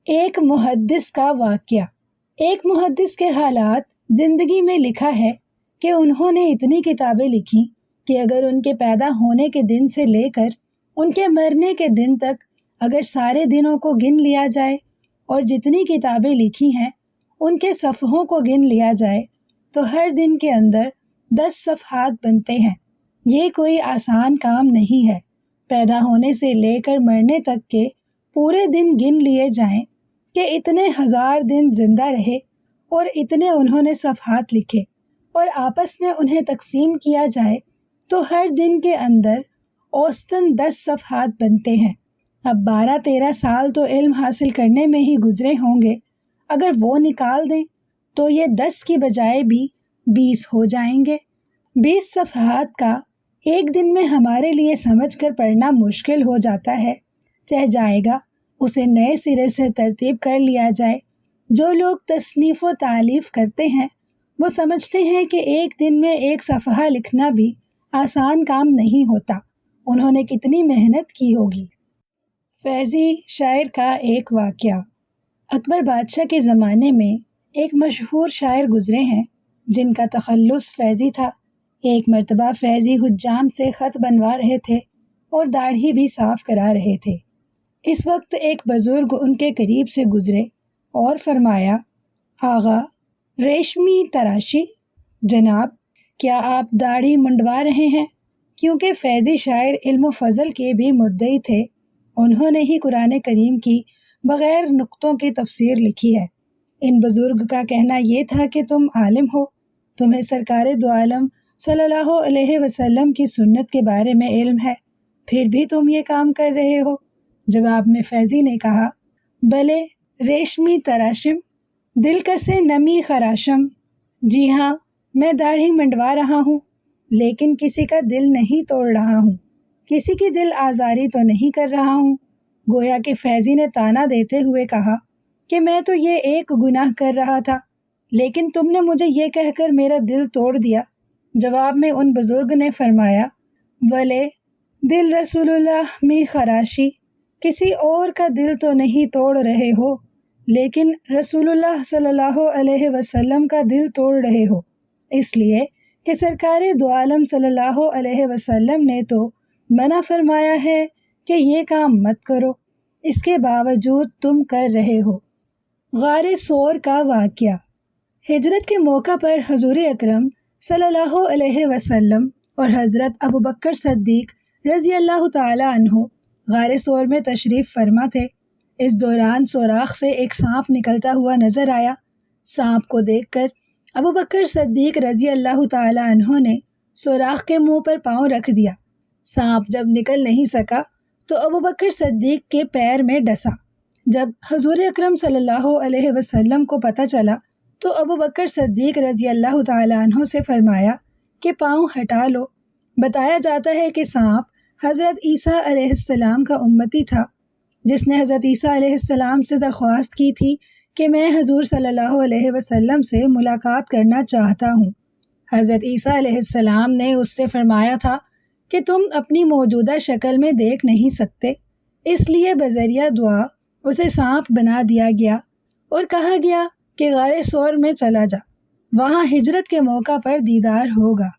ایک محدث کا واقعہ۔ ایک محدث کے حالات زندگی میں لکھا ہے کہ انہوں نے اتنی کتابیں لکھی کہ اگر ان کے پیدا ہونے کے دن سے لے کر ان کے مرنے کے دن تک اگر سارے دنوں کو گن لیا جائے اور جتنی کتابیں لکھی ہیں ان کے صفحوں کو گن لیا جائے تو ہر دن کے اندر 10 صفحات بنتے ہیں۔ یہ کوئی آسان کام نہیں ہے۔ پیدا ہونے سے لے کر مرنے تک کے پورے دن گن لیے جائیں کہ اتنے 1000 دن زندہ رہے اور اتنے انہوں نے صفحات لکھے اور آپس میں انہیں تقسیم کیا جائے تو ہر دن کے اندر اوسطاً 10 صفحات بنتے ہیں۔ اب 12-13 سال تو علم حاصل کرنے میں ہی گزرے ہوں گے، اگر وہ نکال دیں تو یہ 10 کی بجائے بھی 20 ہو جائیں گے۔ 20 صفحات کا ایک دن میں ہمارے لیے سمجھ کر پڑھنا مشکل ہو جاتا ہے، چہ جائے گا اسے نئے سرے سے ترتیب کر لیا جائے۔ جو لوگ تصنیف و تالیف کرتے ہیں وہ سمجھتے ہیں کہ ایک دن میں ایک صفحہ لکھنا بھی آسان کام نہیں ہوتا، انہوں نے کتنی محنت کی ہوگی۔ فیضی شاعر کا ایک واقعہ۔ اکبر بادشاہ کے زمانے میں ایک مشہور شاعر گزرے ہیں جن کا تخلص فیضی تھا۔ ایک مرتبہ فیضی حجام سے خط بنوا رہے تھے اور داڑھی بھی صاف کرا رہے تھے۔ اس وقت ایک بزرگ ان کے قریب سے گزرے اور فرمایا، آغا ریشمی تراشی، جناب کیا آپ داڑھی منڈوا رہے ہیں؟ کیونکہ فیضی شاعر علم و فضل کے بھی مدعی تھے، انہوں نے ہی قرآن کریم کی بغیر نقطوں کی تفسیر لکھی ہے۔ ان بزرگ کا کہنا یہ تھا کہ تم عالم ہو، تمہیں سرکار دو عالم صلی اللہ علیہ وسلم کی سنت کے بارے میں علم ہے، پھر بھی تم یہ کام کر رہے ہو۔ جواب میں فیضی نے کہا، بلے ریشمی تراشم دل کسے نمی خراشم، جی ہاں میں داڑھی منڈوا رہا ہوں لیکن کسی کا دل نہیں توڑ رہا ہوں، کسی کی دل آزاری تو نہیں کر رہا ہوں۔ گویا کہ فیضی نے طعنہ دیتے ہوئے کہا کہ میں تو یہ ایک گناہ کر رہا تھا لیکن تم نے مجھے یہ کہہ کر میرا دل توڑ دیا۔ جواب میں ان بزرگ نے فرمایا، ولے دل رسول اللہ می خراشی، کسی اور کا دل تو نہیں توڑ رہے ہو لیکن رسول اللہ صلی اللہ علیہ وسلم کا دل توڑ رہے ہو، اس لیے کہ سرکار دو عالم صلی اللہ علیہ وسلم نے تو منع فرمایا ہے کہ یہ کام مت کرو، اس کے باوجود تم کر رہے ہو۔ غار ثور کا واقعہ۔ ہجرت کے موقع پر حضور اکرم صلی اللہ علیہ وسلم اور حضرت ابوبکر صدیق رضی اللہ تعالی عنہ غار ثور میں تشریف فرما تھے۔ اس دوران سوراخ سے ایک سانپ نکلتا ہوا نظر آیا۔ سانپ کو دیکھ کر ابوبکر صدیق رضی اللہ تعالی عنہ نے سوراخ کے منہ پر پاؤں رکھ دیا۔ سانپ جب نکل نہیں سکا تو ابوبکر صدیق کے پیر میں ڈسا۔ جب حضور اکرم صلی اللہ علیہ وسلم کو پتہ چلا تو ابوبکر صدیق رضی اللہ تعالی عنہ سے فرمایا کہ پاؤں ہٹا لو۔ بتایا جاتا ہے کہ سانپ حضرت عیسیٰ علیہ السلام کا امتی تھا جس نے حضرت عیسیٰ علیہ السلام سے درخواست کی تھی کہ میں حضور صلی اللہ علیہ وسلم سے ملاقات کرنا چاہتا ہوں۔ حضرت عیسیٰ علیہ السلام نے اس سے فرمایا تھا کہ تم اپنی موجودہ شکل میں دیکھ نہیں سکتے، اس لیے بذریعہ دعا اسے سانپ بنا دیا گیا اور کہا گیا کہ غار ثور میں چلا جا، وہاں ہجرت کے موقع پر دیدار ہوگا۔